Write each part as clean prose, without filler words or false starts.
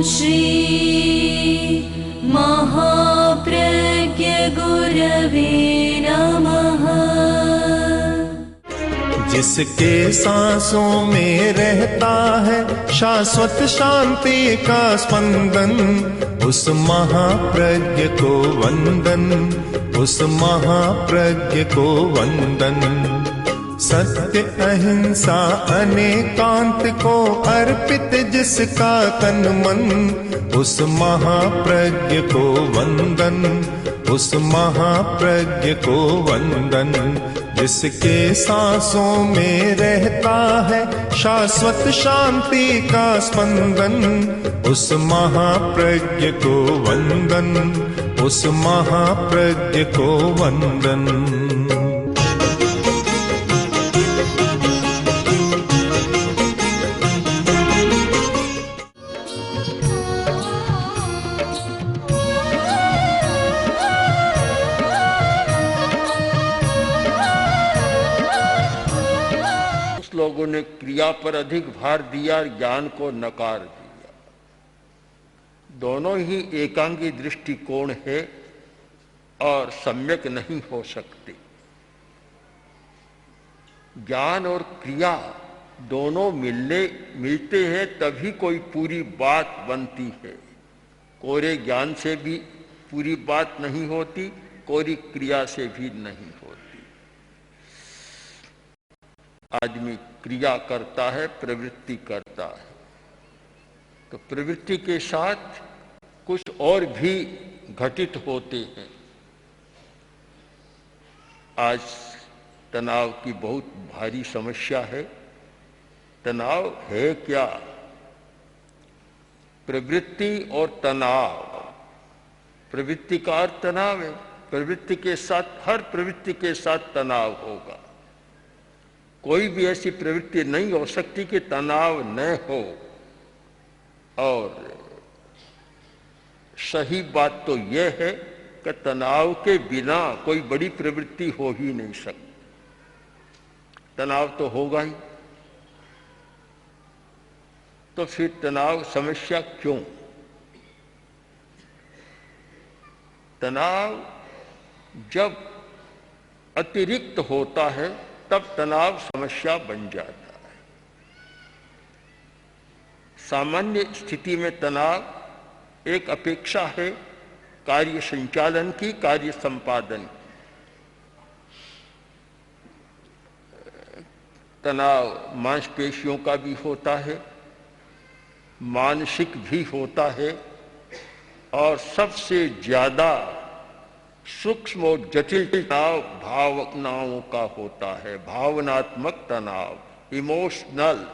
श्री महाप्रज्ञ गुरवे नमः। जिसके सांसों में रहता है शाश्वत शांति का स्पंदन, उस महाप्रज्ञ को वंदन, उस महाप्रज्ञ को वंदन। सत्य अहिंसा अनेकांत को अर्पित जिसका तन मन, उस महाप्रज्ञ को वंदन, उस महाप्रज्ञ को वंदन। जिसके सांसों में रहता है शाश्वत शांति का स्पंदन, उस महाप्रज्ञ को वंदन, उस महाप्रज्ञ को वंदन। लोगों ने क्रिया पर अधिक भार दिया, ज्ञान को नकार दिया। दोनों ही एकांगी दृष्टिकोण है और सम्यक नहीं हो सकते। ज्ञान और क्रिया दोनों मिलते हैं तभी कोई पूरी बात बनती है। कोरे ज्ञान से भी पूरी बात नहीं होती, कोरी क्रिया से भी नहीं होती। आदमी क्रिया करता है, प्रवृत्ति करता है, तो प्रवृत्ति के साथ कुछ और भी घटित होते हैं। आज तनाव की बहुत भारी समस्या है। तनाव है क्या? प्रवृत्ति और तनाव। प्रवृत्ति का अर्थ तनाव है। प्रवृत्ति के साथ, हर प्रवृत्ति के साथ तनाव होगा। कोई भी ऐसी प्रवृत्ति नहीं हो सकती कि तनाव न हो। और सही बात तो यह है कि तनाव के बिना कोई बड़ी प्रवृत्ति हो ही नहीं सकती। तनाव तो होगा ही। तो फिर तनाव समस्या क्यों? तनाव जब अतिरिक्त होता है तब तनाव समस्या बन जाता है। सामान्य स्थिति में तनाव एक अपेक्षा है कार्य संचालन की, कार्य संपादन की। तनाव मांसपेशियों का भी होता है, मानसिक भी होता है, और सबसे ज्यादा सूक्ष्म और जटिल तनाव भावनाओं का होता है। भावनात्मक तनाव, इमोशनल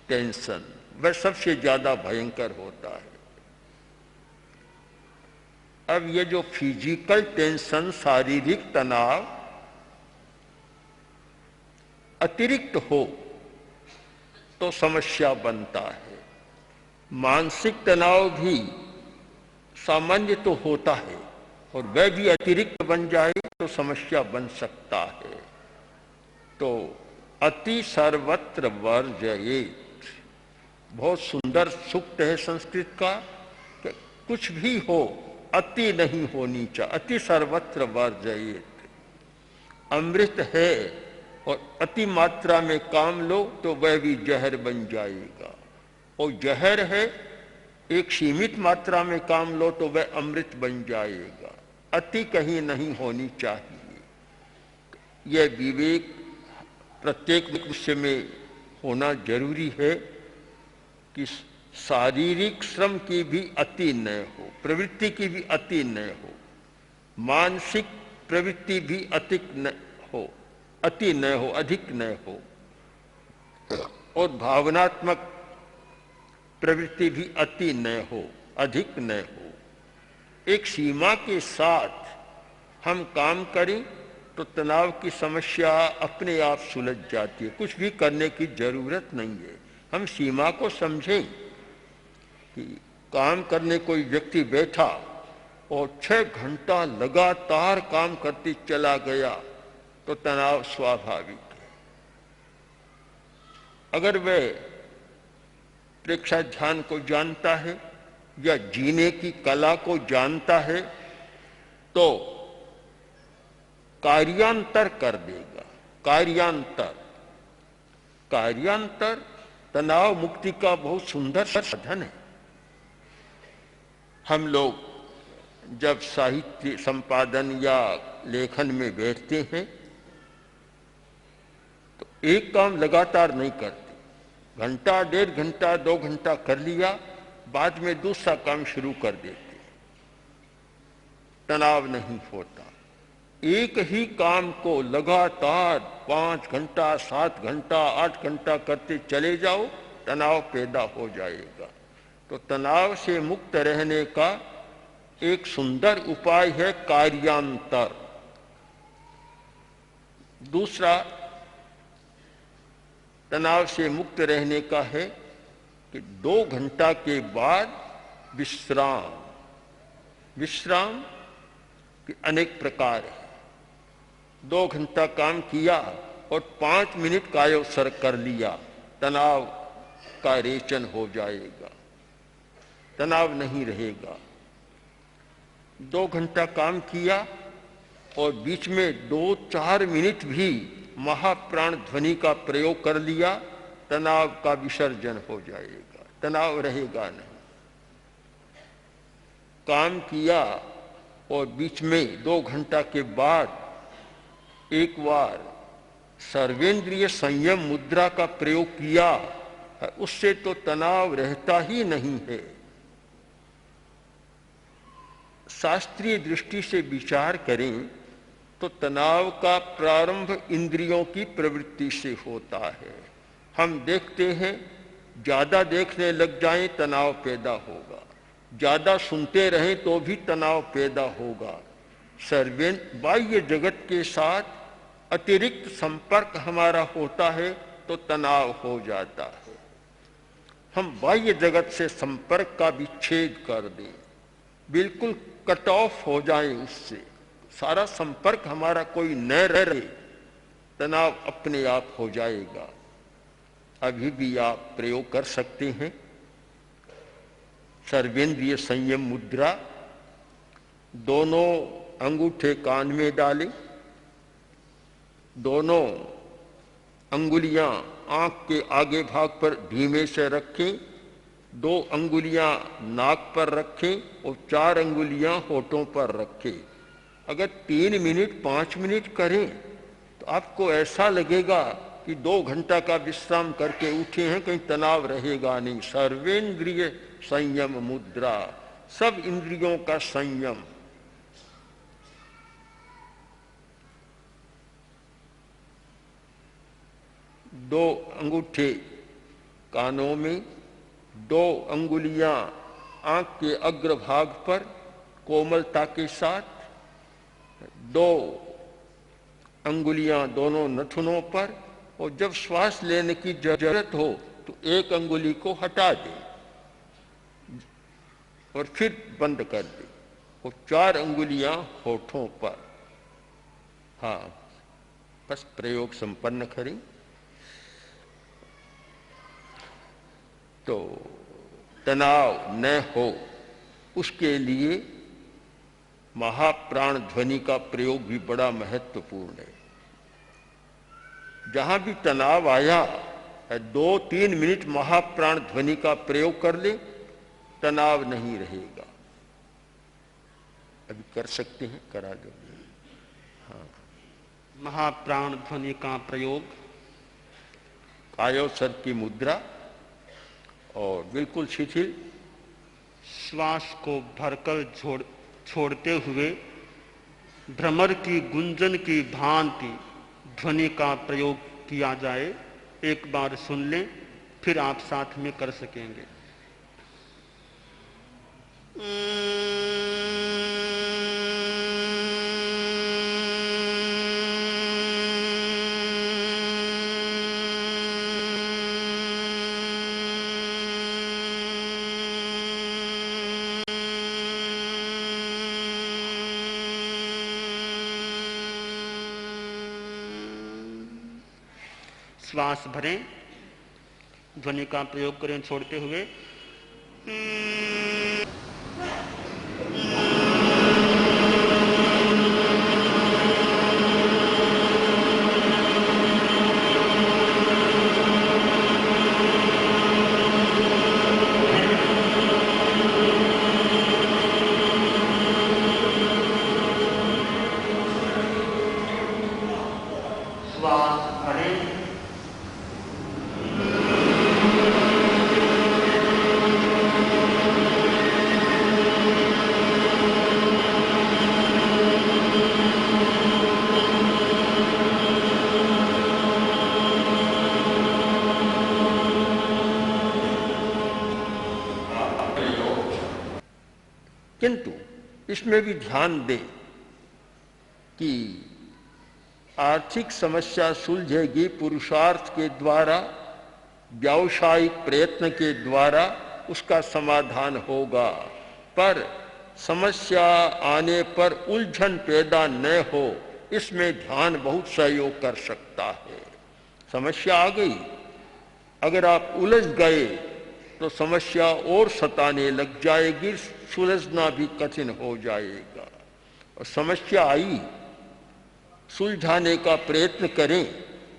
टेंशन, वह सबसे ज्यादा भयंकर होता है। अब ये जो फिजिकल टेंशन, शारीरिक तनाव अतिरिक्त हो तो समस्या बनता है। मानसिक तनाव भी सामान्य तो होता है और वह भी अतिरिक्त बन जाए तो समस्या बन सकता है। तो अति सर्वत्र वर्जयेत्, बहुत सुंदर सूक्त है संस्कृत का कि कुछ भी हो अति नहीं होनी चाहिए। अति सर्वत्र वर्जयेत्। अमृत है और अति मात्रा में काम लो तो वह भी जहर बन जाएगा, और जहर है एक सीमित मात्रा में काम लो तो वह अमृत बन जाएगा। अति कहीं नहीं होनी चाहिए। यह विवेक प्रत्येक मनुष्य में होना जरूरी है कि शारीरिक श्रम की भी अति न हो, प्रवृत्ति की भी अति न हो, मानसिक प्रवृत्ति भी अति न हो, अधिक न हो, और भावनात्मक प्रवृत्ति भी अति न हो, अधिक न हो। एक सीमा के साथ हम काम करें तो तनाव की समस्या अपने आप सुलझ जाती है। कुछ भी करने की जरूरत नहीं है। हम सीमा को समझें कि काम करने कोई व्यक्ति बैठा और 6 घंटा लगातार काम करते चला गया तो तनाव स्वाभाविक है। अगर वह प्रेक्षा ध्यान को जानता है या जीने की कला को जानता है तो कार्यांतर कर देगा। कार्यांतर, कार्यांतर तनाव मुक्ति का बहुत सुंदर साधन है। हम लोग जब साहित्य संपादन या लेखन में बैठते हैं तो एक काम लगातार नहीं करते। घंटा, 1.5 घंटा, 2 घंटा कर लिया, बाद में दूसरा काम शुरू कर देते। तनाव नहीं होता। एक ही काम को लगातार 5 घंटा, 7 घंटा, 8 घंटा करते चले जाओ, तनाव पैदा हो जाएगा। तो तनाव से मुक्त रहने का एक सुंदर उपाय है कार्यांतर। दूसरा तनाव से मुक्त रहने का है कि 2 घंटा के बाद विश्राम। विश्राम के अनेक प्रकार है। 2 घंटा काम किया और 5 मिनट कायोत्सर्ग कर लिया, तनाव का रेचन हो जाएगा, तनाव नहीं रहेगा। 2 घंटा काम किया और बीच में 2-4 मिनट भी महाप्राण ध्वनि का प्रयोग कर लिया, तनाव का विसर्जन हो जाएगा, तनाव रहेगा नहीं। काम किया और बीच में 2 घंटा के बाद एक बार सर्वेंद्रिय संयम मुद्रा का प्रयोग किया, उससे तो तनाव रहता ही नहीं है। शास्त्रीय दृष्टि से विचार करें तो तनाव का प्रारंभ इंद्रियों की प्रवृत्ति से होता है। हम देखते हैं, ज्यादा देखने लग जाएं तनाव पैदा होगा, ज्यादा सुनते रहें तो भी तनाव पैदा होगा। बाह्य जगत के साथ अतिरिक्त संपर्क हमारा होता है तो तनाव हो जाता है। हम बाह्य जगत से संपर्क का विच्छेद कर दें, बिल्कुल कट ऑफ हो जाए, उससे सारा संपर्क हमारा कोई न रहे, तनाव अपने आप हो जाएगा। अभी भी आप प्रयोग कर सकते हैं सर्वेंद्रिय संयम मुद्रा। दोनों अंगूठे कान में डालें, दोनों अंगुलियां आंख के आगे भाग पर धीमे से रखें, 2 अंगुलियां नाक पर रखें और 4 अंगुलियां होठों पर रखें। अगर 3 मिनट 5 मिनट करें तो आपको ऐसा लगेगा कि 2 घंटा का विश्राम करके उठे हैं, कहीं तनाव रहेगा नहीं। सर्वेंद्रिय संयम मुद्रा, सब इंद्रियों का संयम। दो अंगूठे कानों में, 2 अंगुलियां आंख के अग्रभाग पर कोमलता के साथ, 2 अंगुलियां दोनों नथुनों पर, और जब श्वास लेने की जरूरत हो तो 1 अंगुली को हटा दें और फिर बंद कर दें, और 4 अंगुलियां होठों पर। हाँ, बस प्रयोग संपन्न करें। तो तनाव न हो उसके लिए महाप्राण ध्वनि का प्रयोग भी बड़ा महत्वपूर्ण है। जहां भी तनाव आया, 2-3 मिनट महाप्राण ध्वनि का प्रयोग कर ले, तनाव नहीं रहेगा। अभी कर सकते हैं, करा दो। हाँ, महाप्राण ध्वनि का प्रयोग, कायोत्सर्ग की मुद्रा और बिल्कुल शिथिल, श्वास को भरकर छोड़ते हुए भ्रमर की गुंजन की भांति ध्वनि का प्रयोग किया जाए। एक बार सुन लें, फिर आप साथ में कर सकेंगे। श्वास भरें, ध्वनि का प्रयोग करें छोड़ते हुए। किंतु इसमें भी ध्यान दें कि आर्थिक समस्या सुलझेगी पुरुषार्थ के द्वारा, व्यावसायिक प्रयत्न के द्वारा उसका समाधान होगा, पर समस्या आने पर उलझन पैदा न हो, इसमें ध्यान बहुत सहयोग कर सकता है। समस्या आ गई, अगर आप उलझ गए तो समस्या और सताने लग जाएगी, सुलझना भी कठिन हो जाएगा। और समस्या आई, सुलझाने का प्रयत्न करें,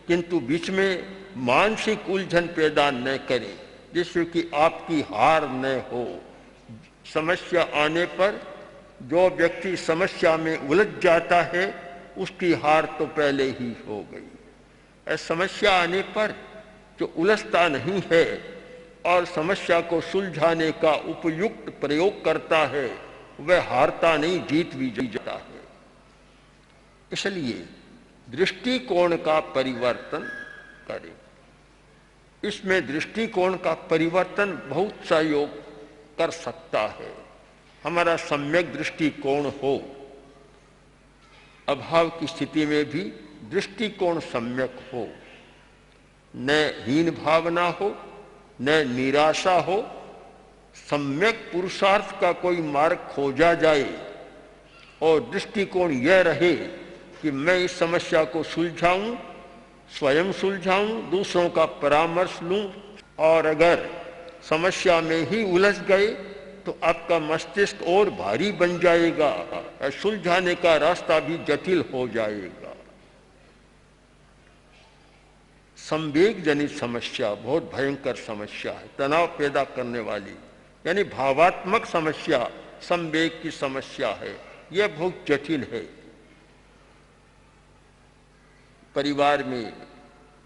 किंतु बीच में मानसिक उलझन पैदा न करें जिससे कि आपकी हार न हो। समस्या आने पर जो व्यक्ति समस्या में उलझ जाता है उसकी हार तो पहले ही हो गई। समस्या आने पर जो उलझता नहीं है और समस्या को सुलझाने का उपयुक्त प्रयोग करता है वह हारता नहीं, जीत भी जाता है। इसलिए दृष्टिकोण का परिवर्तन करें। इसमें दृष्टिकोण का परिवर्तन बहुत सहयोग कर सकता है। हमारा सम्यक दृष्टिकोण हो, अभाव की स्थिति में भी दृष्टिकोण सम्यक हो, न हीन भावना हो, न निराशा हो, सम्यक पुरुषार्थ का कोई मार्ग खोजा जाए और दृष्टिकोण यह रहे कि मैं इस समस्या को सुलझाऊं, स्वयं सुलझाऊं, दूसरों का परामर्श लूं, और अगर समस्या में ही उलझ गए तो आपका मस्तिष्क और भारी बन जाएगा, सुलझाने का रास्ता भी जटिल हो जाएगा। संवेग जनित समस्या बहुत भयंकर समस्या है, तनाव पैदा करने वाली, यानी भावात्मक समस्या संवेग की समस्या है, यह बहुत जटिल है। परिवार में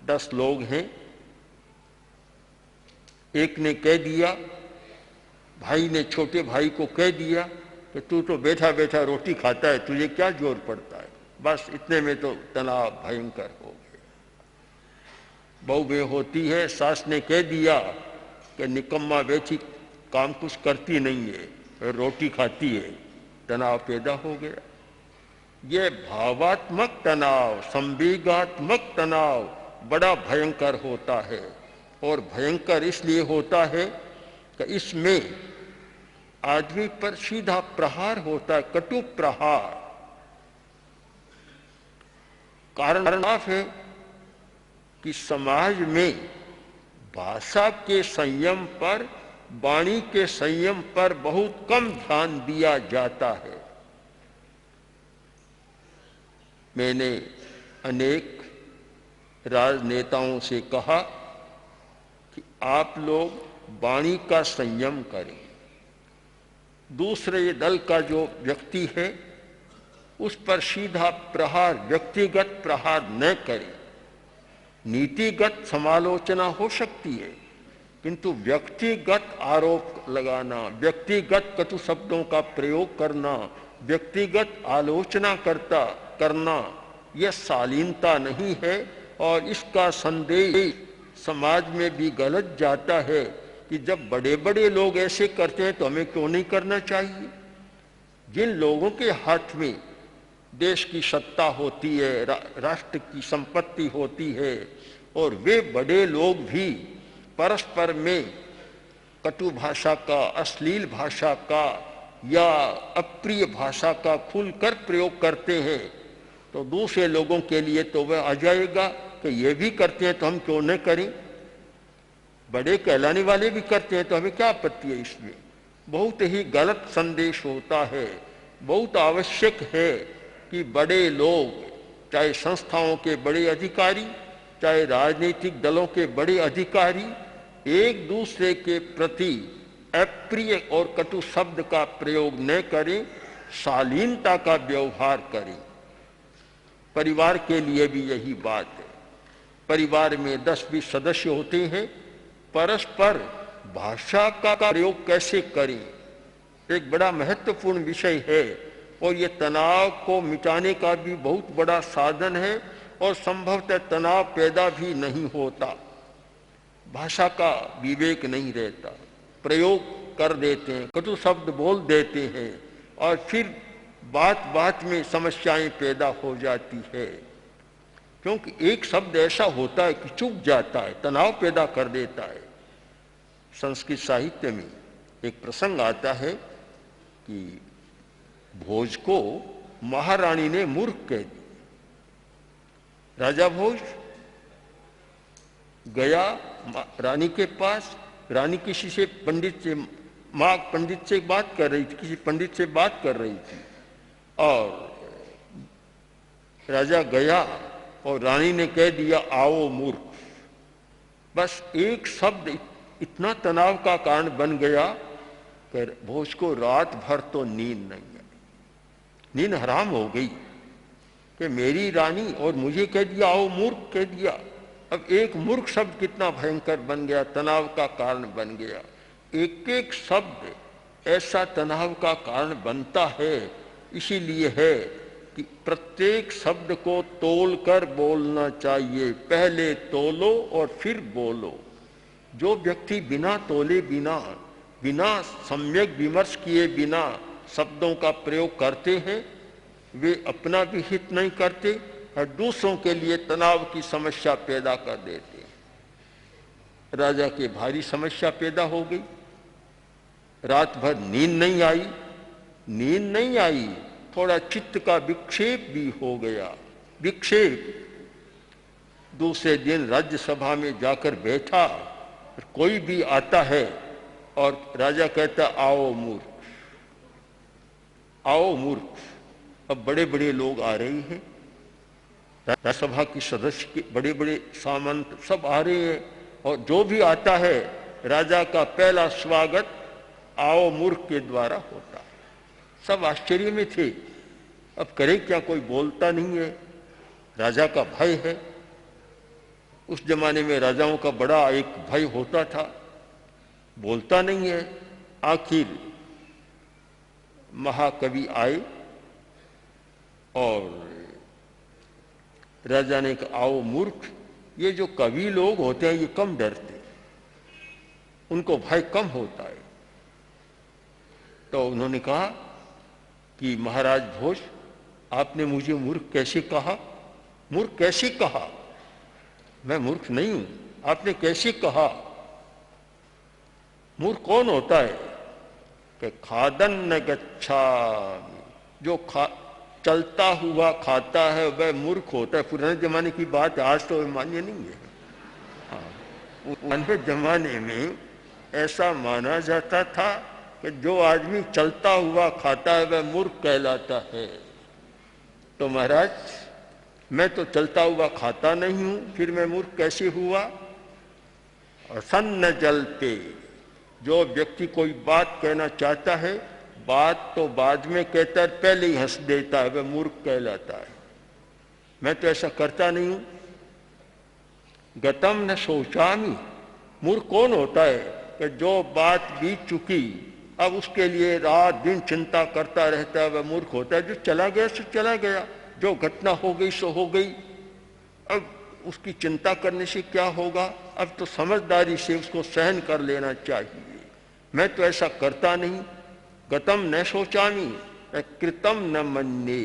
10 लोग हैं, एक ने कह दिया, भाई ने छोटे भाई को कह दिया कि तू तो बैठा बैठा रोटी खाता है, तुझे क्या जोर पड़ता है। बस इतने में तो तनाव भयंकर हो गया। बहू में होती है, सास ने कह दिया कि निकम्मा बैठी काम कुछ करती नहीं है, रोटी खाती है, तनाव पैदा हो गया। ये भावात्मक तनाव, संवेगात्मक तनाव बड़ा भयंकर होता है, और भयंकर इसलिए होता है कि इसमें आदमी पर सीधा प्रहार होता है, कटु प्रहार। कारण साफ है कि समाज में भाषा के संयम पर, वाणी के संयम पर बहुत कम ध्यान दिया जाता है। मैंने अनेक राजनेताओं से कहा कि आप लोग वाणी का संयम करें, दूसरे दल का जो व्यक्ति है उस पर सीधा प्रहार, व्यक्तिगत प्रहार न करें। नीतिगत समालोचना हो सकती है, किंतु व्यक्तिगत आरोप लगाना, व्यक्तिगत कटु शब्दों का प्रयोग करना, व्यक्तिगत आलोचना करना यह शालीनता नहीं है, और इसका संदेश समाज में भी गलत जाता है कि जब बड़े बड़े लोग ऐसे करते हैं तो हमें क्यों नहीं करना चाहिए। जिन लोगों के हाथ में देश की सत्ता होती है, राष्ट्र की संपत्ति होती है, और वे बड़े लोग भी परस्पर में कटु भाषा का, अश्लील भाषा का या अप्रिय भाषा का खुलकर प्रयोग करते हैं, तो दूसरे लोगों के लिए तो वह आ जाएगा कि ये भी करते हैं तो हम क्यों न करें, बड़े कहलाने वाले भी करते हैं तो हमें क्या आपत्ति है इसमें। बहुत ही गलत संदेश होता है। बहुत आवश्यक है कि बड़े लोग, चाहे संस्थाओं के बड़े अधिकारी, चाहे राजनीतिक दलों के बड़े अधिकारी, एक दूसरे के प्रति अप्रिय और कटु शब्द का प्रयोग न करें, शालीनता का व्यवहार करें। परिवार के लिए भी यही बात है। परिवार में 10-20 सदस्य होते हैं, परस्पर भाषा का प्रयोग कैसे करें, एक बड़ा महत्वपूर्ण विषय है, और ये तनाव को मिटाने का भी बहुत बड़ा साधन है, और संभवतः तनाव पैदा भी नहीं होता। भाषा का विवेक नहीं रहता, प्रयोग कर देते हैं, कटु शब्द बोल देते हैं, और फिर बात बात में समस्याएं पैदा हो जाती है, क्योंकि एक शब्द ऐसा होता है कि चुप जाता है, तनाव पैदा कर देता है। संस्कृत साहित्य में एक प्रसंग आता है कि भोज को महारानी ने मूर्ख कह दिया। राजा भोज गया रानी के पास, रानी किसी से पंडित से, माँ पंडित से बात कर रही थी, किसी पंडित से बात कर रही थी, और राजा गया और रानी ने कह दिया आओ मूर्ख। बस एक शब्द इतना तनाव का कारण बन गया कि भोज को रात भर तो नींद नहीं आई, नींद हराम हो गई कि मेरी रानी और मुझे कह दिया आओ मूर्ख कह दिया। अब एक मूर्ख शब्द कितना भयंकर बन गया, तनाव का कारण बन गया। एक एक शब्द ऐसा तनाव का कारण बनता है। इसीलिए है कि प्रत्येक शब्द को तोल कर बोलना चाहिए, पहले तोलो और फिर बोलो। जो व्यक्ति बिना तोले, बिना सम्यक विमर्श किए बिना शब्दों का प्रयोग करते हैं, वे अपना भी हित नहीं करते और दूसरों के लिए तनाव की समस्या पैदा कर देते हैं। राजा के भारी समस्या पैदा हो गई, रात भर नींद नहीं आई, थोड़ा चित्त का विक्षेप भी हो गया। दूसरे दिन राज्यसभा में जाकर बैठा, कोई भी आता है और राजा कहता आओ मूर्ख। अब बड़े बड़े लोग आ रहे हैं, राज्यसभा की सदस्य के बड़े बड़े सामंत सब आ रहे हैं, और जो भी आता है राजा का पहला स्वागत आओ मूर्ख के द्वारा होता है। सब आश्चर्य में थे, अब करे क्या, कोई बोलता नहीं है, राजा का भय है। उस जमाने में राजाओं का बड़ा एक भय होता था, बोलता नहीं है। आखिर महाकवि आए और राजा ने कहा आओ मूर्ख। ये जो कवि लोग होते हैं ये कम डरते, उनको भय कम होता है। तो उन्होंने कहा कि महाराज भोज, आपने मुझे मूर्ख कैसे कहा? मैं मूर्ख नहीं हूं, आपने कैसे कहा? मूर्ख कौन होता है? कि खादन न गच्छामि, जो चलता हुआ खाता है वह मूर्ख होता है। पुराने जमाने की बात है, आज तो मान्य नहीं है। पुराने जमाने में ऐसा माना जाता था कि जो आदमी चलता हुआ खाता है वह मूर्ख कहलाता है। तो महाराज, मैं तो चलता हुआ खाता नहीं हूं, फिर मैं मूर्ख कैसे हुआ? और सन्न जलते, जो व्यक्ति कोई बात कहना चाहता है, बात तो बाद में कहता है, पहले ही हंस देता है, वह मूर्ख कहलाता है। मैं तो ऐसा करता नहीं हूं। गतम न सोचामी, मूर्ख कौन होता है? कि जो बात बीत चुकी अब उसके लिए रात दिन चिंता करता रहता है, वह मूर्ख होता है। जो चला गया सो चला गया, जो घटना हो गई सो हो गई, अब उसकी चिंता करने से क्या होगा? अब तो समझदारी से उसको सहन कर लेना चाहिए। मैं तो ऐसा करता नहीं। गतम न सोचामी कृतम न मन्ये,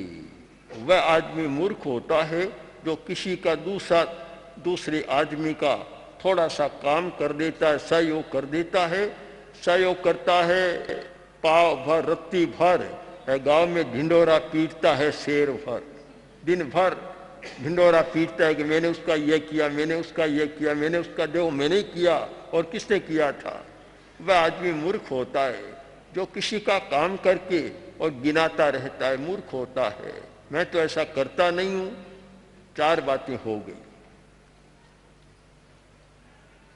वह आदमी मूर्ख होता है जो किसी का दूसरे आदमी का थोड़ा सा काम कर देता है, सहयोग कर देता है, सहयोग करता है, पाव भर रत्ती भर गांव में ढिंडोरा पीटता है, शेर भर दिन भर ढिंडोरा पीटता है कि मैंने उसका ये किया, मैंने उसका ये किया, मैंने उसका देखो मैंने किया और किसने किया था। वह आदमी मूर्ख होता है जो किसी का काम करके और गिनाता रहता है, मूर्ख होता है। मैं तो ऐसा करता नहीं हूं। 4 बातें हो गई।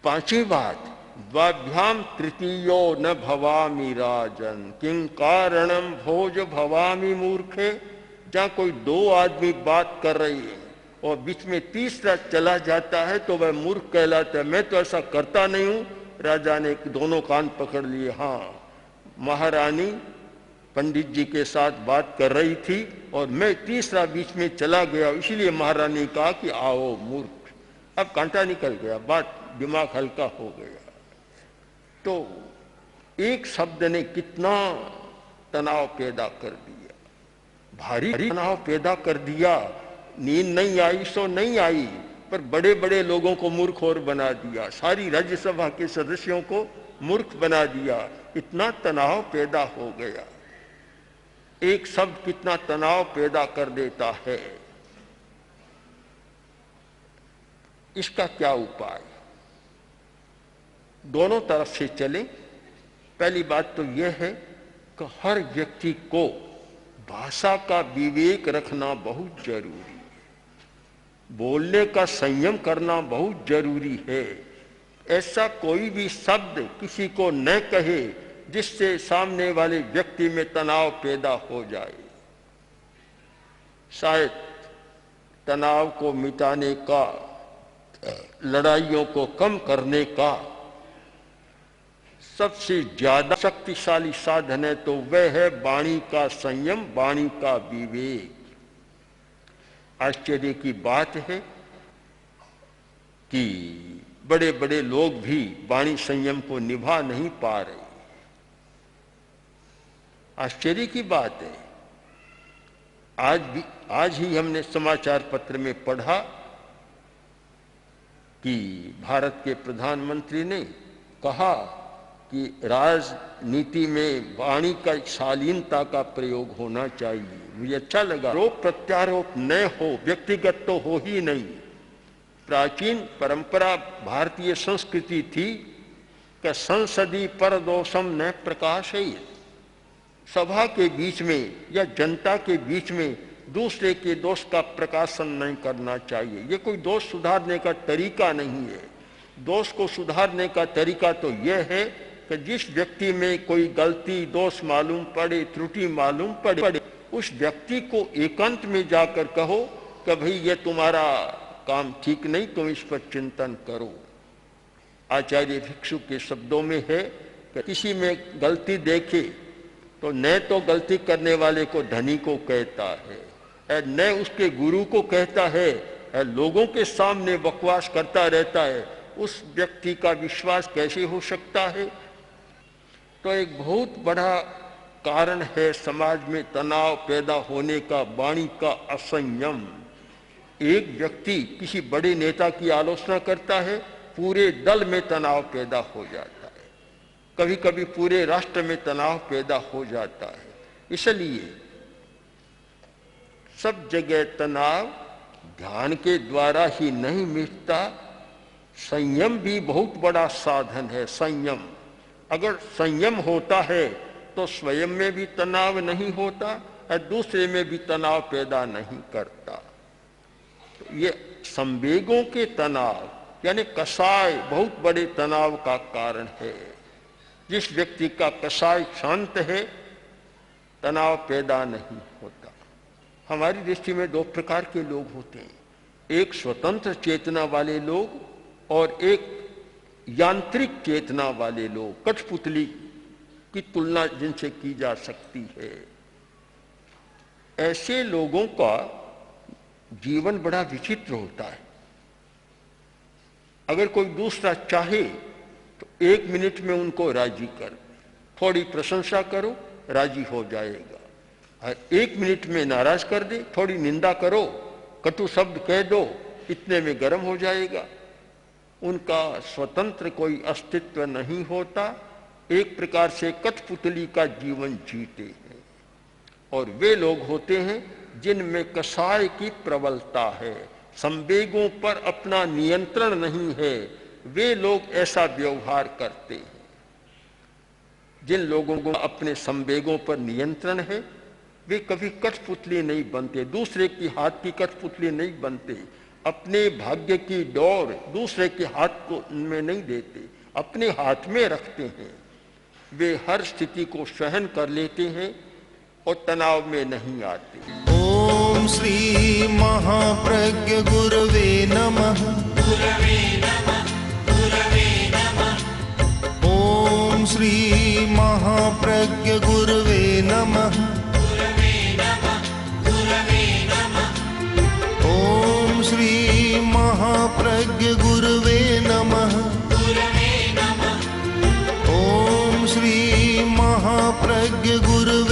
5वीं बात, द्वाभ्याम तृतीयो न भवामि राजन किं कारणम भोज भवामि मूर्खे। जहां कोई 2 आदमी बात कर रही है और बीच में तीसरा चला जाता है तो वह मूर्ख कहलाता है। मैं तो ऐसा करता नहीं हूं। राजा ने दोनों कान पकड़ लिए। हाँ, महारानी पंडित जी के साथ बात कर रही थी और मैं तीसरा बीच में चला गया, इसीलिए महारानी ने कहा कि आओ मूर्ख। अब कांटा निकल गया, बात दिमाग हल्का हो गया। तो एक शब्द ने कितना तनाव पैदा कर दिया, भारी तनाव पैदा कर दिया। नींद नहीं आई सो नहीं आई, पर बड़े बड़े लोगों को मूर्ख और बना दिया, सारी राज्यसभा के सदस्यों को मूर्ख बना दिया। इतना तनाव पैदा हो गया। एक शब्द कितना तनाव पैदा कर देता है। इसका क्या उपाय? दोनों तरफ से चले। पहली बात तो यह है कि हर व्यक्ति को भाषा का विवेक रखना बहुत जरूरी है, बोलने का संयम करना बहुत जरूरी है। ऐसा कोई भी शब्द किसी को न कहे जिससे सामने वाले व्यक्ति में तनाव पैदा हो जाए। शायद तनाव को मिटाने का, लड़ाइयों को कम करने का सबसे ज्यादा शक्तिशाली साधन है तो वह है वाणी का संयम, वाणी का विवेक। आश्चर्य की बात है कि बड़े बड़े लोग भी वाणी संयम को निभा नहीं पा रहे। आश्चर्य की बात है। आज ही हमने समाचार पत्र में पढ़ा कि भारत के प्रधानमंत्री ने कहा कि राजनीति में वाणी का शालीनता का प्रयोग होना चाहिए। मुझे अच्छा लगा। आरोप प्रत्यारोप न हो, व्यक्तिगत तो हो ही नहीं। प्राचीन परंपरा भारतीय संस्कृति थी कि संसदीय परदोषम न प्रकाशयेत्। सभा के बीच में या जनता के बीच में दूसरे के दोष का प्रकाशन नहीं करना चाहिए। ये कोई दोष सुधारने का तरीका नहीं है। दोष को सुधारने का तरीका तो यह है कि जिस व्यक्ति में कोई गलती, दोष मालूम पड़े, त्रुटि मालूम पड़े, उस व्यक्ति को एकांत में जाकर कहो कि भाई ये तुम्हारा काम ठीक नहीं, तुम इस पर चिंतन करो। आचार्य भिक्षु के शब्दों में है कि किसी में गलती देखे तो न तो गलती करने वाले को धनी को कहता है, न उसके गुरु को कहता है, लोगों के सामने बकवास करता रहता है। उस व्यक्ति का विश्वास कैसे हो सकता है? तो एक बहुत बड़ा कारण है समाज में तनाव पैदा होने का वाणी का असंयम। एक व्यक्ति किसी बड़े नेता की आलोचना करता है, पूरे दल में तनाव पैदा हो जाता है, कभी कभी पूरे राष्ट्र में तनाव पैदा हो जाता है। इसलिए सब जगह तनाव ध्यान के द्वारा ही नहीं मिटता। संयम भी बहुत बड़ा साधन है। संयम, अगर संयम होता है तो स्वयं में भी तनाव नहीं होता और दूसरे में भी तनाव पैदा नहीं करता। तो ये संवेगों के तनाव यानी कषाय बहुत बड़े तनाव का कारण है। जिस व्यक्ति का कषाय शांत है, तनाव पैदा नहीं होता। हमारी दृष्टि में दो प्रकार के लोग होते हैं, एक स्वतंत्र चेतना वाले लोग और एक यांत्रिक चेतना वाले लोग। कठपुतली की तुलना जिनसे की जा सकती है। ऐसे लोगों का जीवन बड़ा विचित्र होता है। अगर कोई दूसरा चाहे तो 1 मिनट में उनको राजी कर, थोड़ी प्रशंसा करो, राजी हो जाएगा। और 1 मिनट में नाराज कर दे, थोड़ी निंदा करो, कटु शब्द कह दो, इतने में गर्म हो जाएगा। उनका स्वतंत्र कोई अस्तित्व नहीं होता। एक प्रकार से कठपुतली का जीवन जीते हैं। और वे लोग होते हैं जिनमें कषाय की प्रबलता है, संवेगों पर अपना नियंत्रण नहीं है। वे लोग ऐसा व्यवहार करते हैं। जिन लोगों को अपने संवेगों पर नियंत्रण है, वे कभी कठपुतली नहीं बनते, दूसरे की हाथ की कठपुतली नहीं बनते। अपने भाग्य की डोर दूसरे के हाथ को में नहीं देते, अपने हाथ में रखते हैं। वे हर स्थिति को सहन कर लेते हैं और तनाव में नहीं आते। ओम श्री महाप्रज्ञ गुरवे नमः। गुरवे नमः, गुरवे नमः। ओम श्री महाप्रज्ञ गुरवे नमः। गुरवे नमः, गुरवे नमः। ओम श्री महाप्रज्ञ गुरवे नमः। गुरवे नमः। ओम श्री महाप्रज्ञ गुरवे